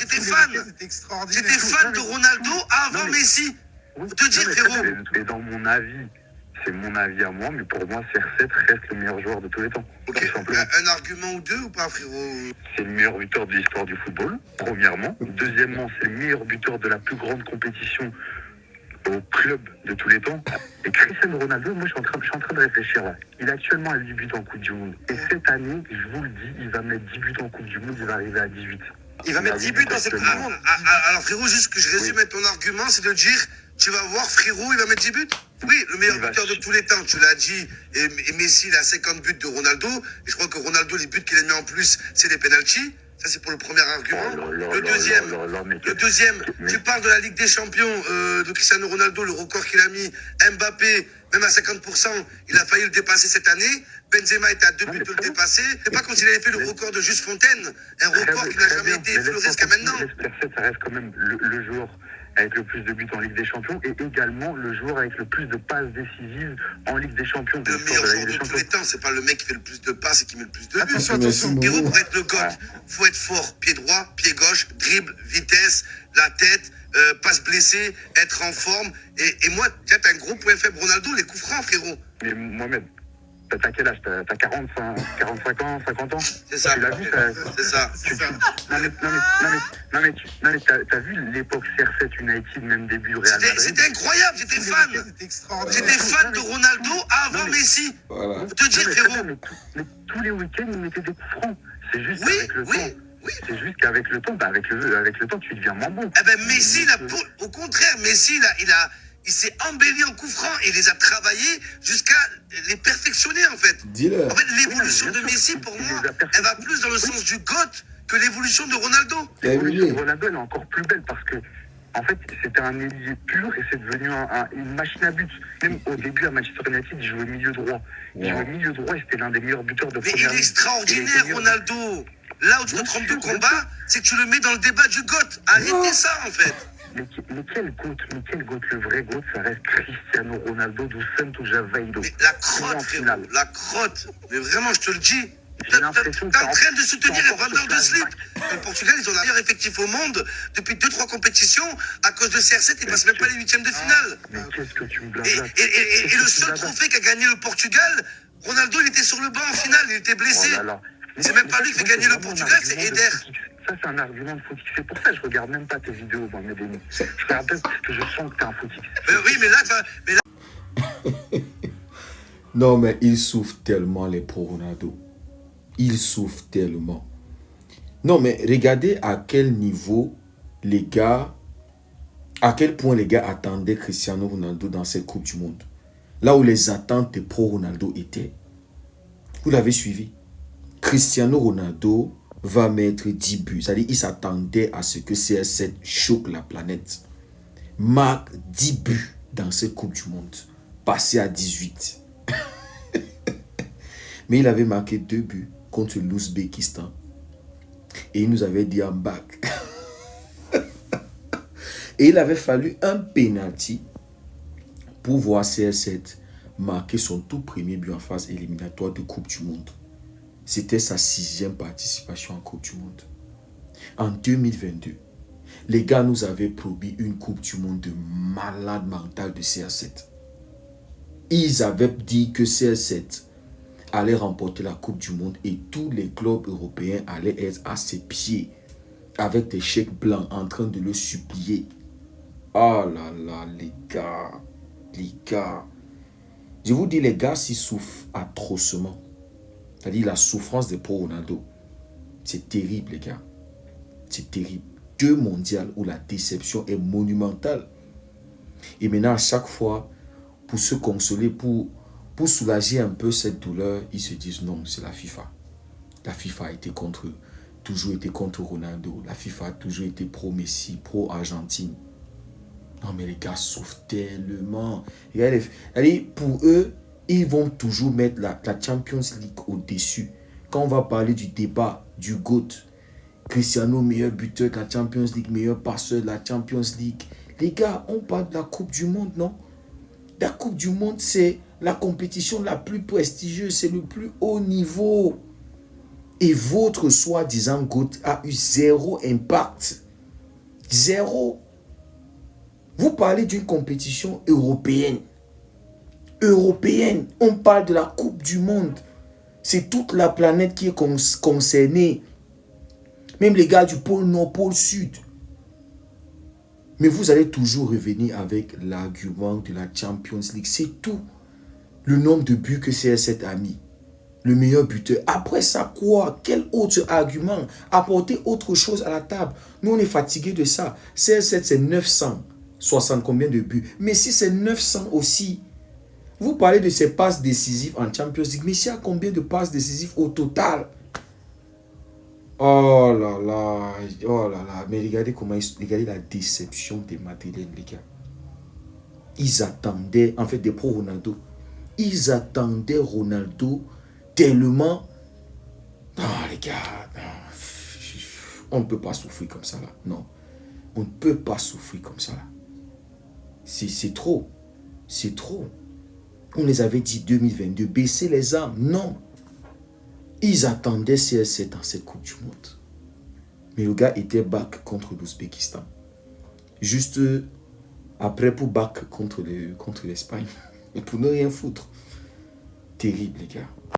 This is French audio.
incroyable, j'étais fan. J'étais fan de Ronaldo avant Messi. Faut te dire, frérot. Et dans mon avis, c'est mon avis à moi, mais pour moi, CR7 reste le meilleur joueur de tous les temps. Ok, un argument ou deux ou pas, frérot? C'est le meilleur buteur de l'histoire du football, premièrement. Deuxièmement, c'est le meilleur buteur de la plus grande compétition au club de tous les temps. Et Cristiano Ronaldo, moi je suis en train de réfléchir là. Il est actuellement à 10 buts en Coupe du Monde. Et cette année, je vous le dis, il va mettre 10 buts en Coupe du Monde, il va arriver à 18. Il va mettre 10 buts dans cette Coupe du Monde. Alors frérot, juste que je résume ton argument, c'est de dire, tu vas voir frérot, il va mettre 10 buts? Oui, le meilleur buteur de tous les temps, tu l'as dit. Et Messi, il a 50 buts de Ronaldo. Et je crois que Ronaldo, les buts qu'il a mis en plus, c'est des pénaltys. Ça, c'est pour le premier argument. Le deuxième, tu parles de la Ligue des Champions de Cristiano Ronaldo, le record qu'il a mis. Mbappé, même à 50%, il a failli le dépasser cette année. Benzema était à 2 buts de le dépasser. C'est pas comme s'il avait fait le record de Juste Fontaine, un record qui n'a jamais été effleuré jusqu'à maintenant. Ça reste quand même le joueur avec le plus de buts en Ligue des Champions et également le joueur avec le plus de passes décisives en Ligue des Champions. Le meilleur joueur de tous les temps, c'est pas le mec qui fait le plus de passes et qui met le plus de buts. Attention. Héros, pour être le GOAT, faut être fort, pied droit, pied gauche, dribble, vitesse, la tête, passe blessée, être en forme. Et moi, tu as un gros point faible. Ronaldo, les coups francs, frérot. Mais Mohamed, t'as quel âge? T'as 45 ans, 50 ans? C'est ça. Tu l'as vu, c'est ça. Non mais t'as vu l'époque CR7 United, même début Real Madrid? C'était incroyable, j'étais fan. J'étais fan de Ronaldo avant Messi. Voilà. Faut te dire, frérot. Mais tous les week-ends, il mettait des coups francs. C'est juste Oui, avec le oui. temps. C'est juste qu'avec le temps, avec le temps, tu deviens moins bon. Eh ben Messi, au contraire, Messi, il s'est embelli en coups francs et il les a travaillés jusqu'à les perfectionner en fait. Dis-le. En fait, l'évolution de Messi, pour moi, elle va plus dans le sens du GOAT que l'évolution de Ronaldo. L'évolution de Ronaldo, elle est encore plus belle parce que, en fait, c'était un ailier pur et c'est devenu une machine à but. Même au début, à Manchester United, il jouait milieu droit. Il jouait milieu droit et c'était l'un des meilleurs buteurs de Mais première il est ligue. extraordinaire, Ronaldo. Là où tu te trompes de combat, c'est que tu le mets dans le débat du GOAT. Arrêtez ça, en fait. Mais quel GOAT, le vrai GOAT, ça reste Cristiano Ronaldo dos Santos Aveiro. Mais la crotte, frérot, la crotte. Mais vraiment, je te le dis. J'ai l'impression T'es en train de soutenir un vendeur de slip. Le Portugal, ils ont le meilleur effectif au monde depuis 2-3 compétitions. À cause de CR7, ils passent même pas les huitièmes de finale. Mais qu'est-ce que tu me blagues? Et le seul trophée qu'a gagné le Portugal, Ronaldo, il était sur le banc en finale, il était blessé. C'est même pas lui qui fait gagner le Portugal, c'est Eder. Ça, c'est un argument de footique. C'est pour ça que je regarde même pas tes vidéos, Mohamed Eni. Je regarde parce que je sens que t'es un footique. Oui, mais là... Non, mais il souffre tellement, les pro Ronaldo. Il souffre tellement. Non, mais regardez à quel niveau les gars, à quel point les gars attendaient Cristiano Ronaldo dans cette Coupe du Monde. Là où les attentes des pro Ronaldo étaient. Vous l'avez suivi. Cristiano Ronaldo va mettre 10 buts. C'est-à-dire qu'il s'attendait à ce que CR7 choque la planète. Marque 10 buts dans cette Coupe du Monde. Passé à 18. Mais il avait marqué 2 buts contre l'Ouzbékistan. Et il nous avait dit en bac. Et il avait fallu un penalty pour voir CR7 marquer son tout premier but en phase éliminatoire de Coupe du Monde. C'était sa 6e participation en Coupe du Monde. En 2022, les gars nous avaient promis une Coupe du Monde de malade mental de CR7. Ils avaient dit que CR7 allait remporter la Coupe du Monde et tous les clubs européens allaient être à ses pieds avec des chèques blancs en train de le supplier. Oh là là, les gars. Je vous dis, les gars, s'ils souffrent atrocement. C'est-à-dire la souffrance des pro Ronaldo. C'est terrible, les gars. C'est terrible. 2 mondiales où la déception est monumentale. Et maintenant, à chaque fois, pour se consoler, pour soulager un peu cette douleur, ils se disent non, c'est la FIFA. La FIFA a été toujours été contre Ronaldo. La FIFA a toujours été pro-Messi, pro-Argentine. Non, mais les gars souffrent tellement. Regardez, pour eux, ils vont toujours mettre la Champions League au-dessus. Quand on va parler du débat du GOAT, Cristiano, meilleur buteur de la Champions League, meilleur passeur de la Champions League. Les gars, on parle de la Coupe du Monde, non? La Coupe du Monde, c'est la compétition la plus prestigieuse, c'est le plus haut niveau. Et votre soi-disant GOAT a eu 0 impact Zéro. Vous parlez d'une compétition européenne. Européenne. On parle de la Coupe du Monde. C'est toute la planète qui est concernée. Même les gars du pôle Nord, pôle Sud. Mais vous allez toujours revenir avec l'argument de la Champions League. C'est tout. Le nombre de buts que CR7 a mis. Le meilleur buteur. Après ça, quoi? Quel autre argument? Apporter autre chose à la table. Nous, on est fatigué de ça. CR7, c'est 960 combien de buts? Mais si c'est 900 aussi, vous parlez de ses passes décisives en Champions League. Mais il y a combien de passes décisives au total? Oh là là. Oh là là. Mais regardez comment regardez la déception des Madrilènes, les gars. Ils attendaient, en fait, des pro Ronaldo. Ils attendaient Ronaldo tellement. Non, les gars, non. On ne peut pas souffrir comme ça, là. Non. On ne peut pas souffrir comme ça, là. C'est trop. C'est trop. On les avait dit 2022, baisser les armes. Non. Ils attendaient CR7 dans cette Coupe du Monde. Mais le gars était back contre l'Ouzbékistan. Juste après pour back contre l'Espagne. Et pour ne rien foutre. Terrible, les gars.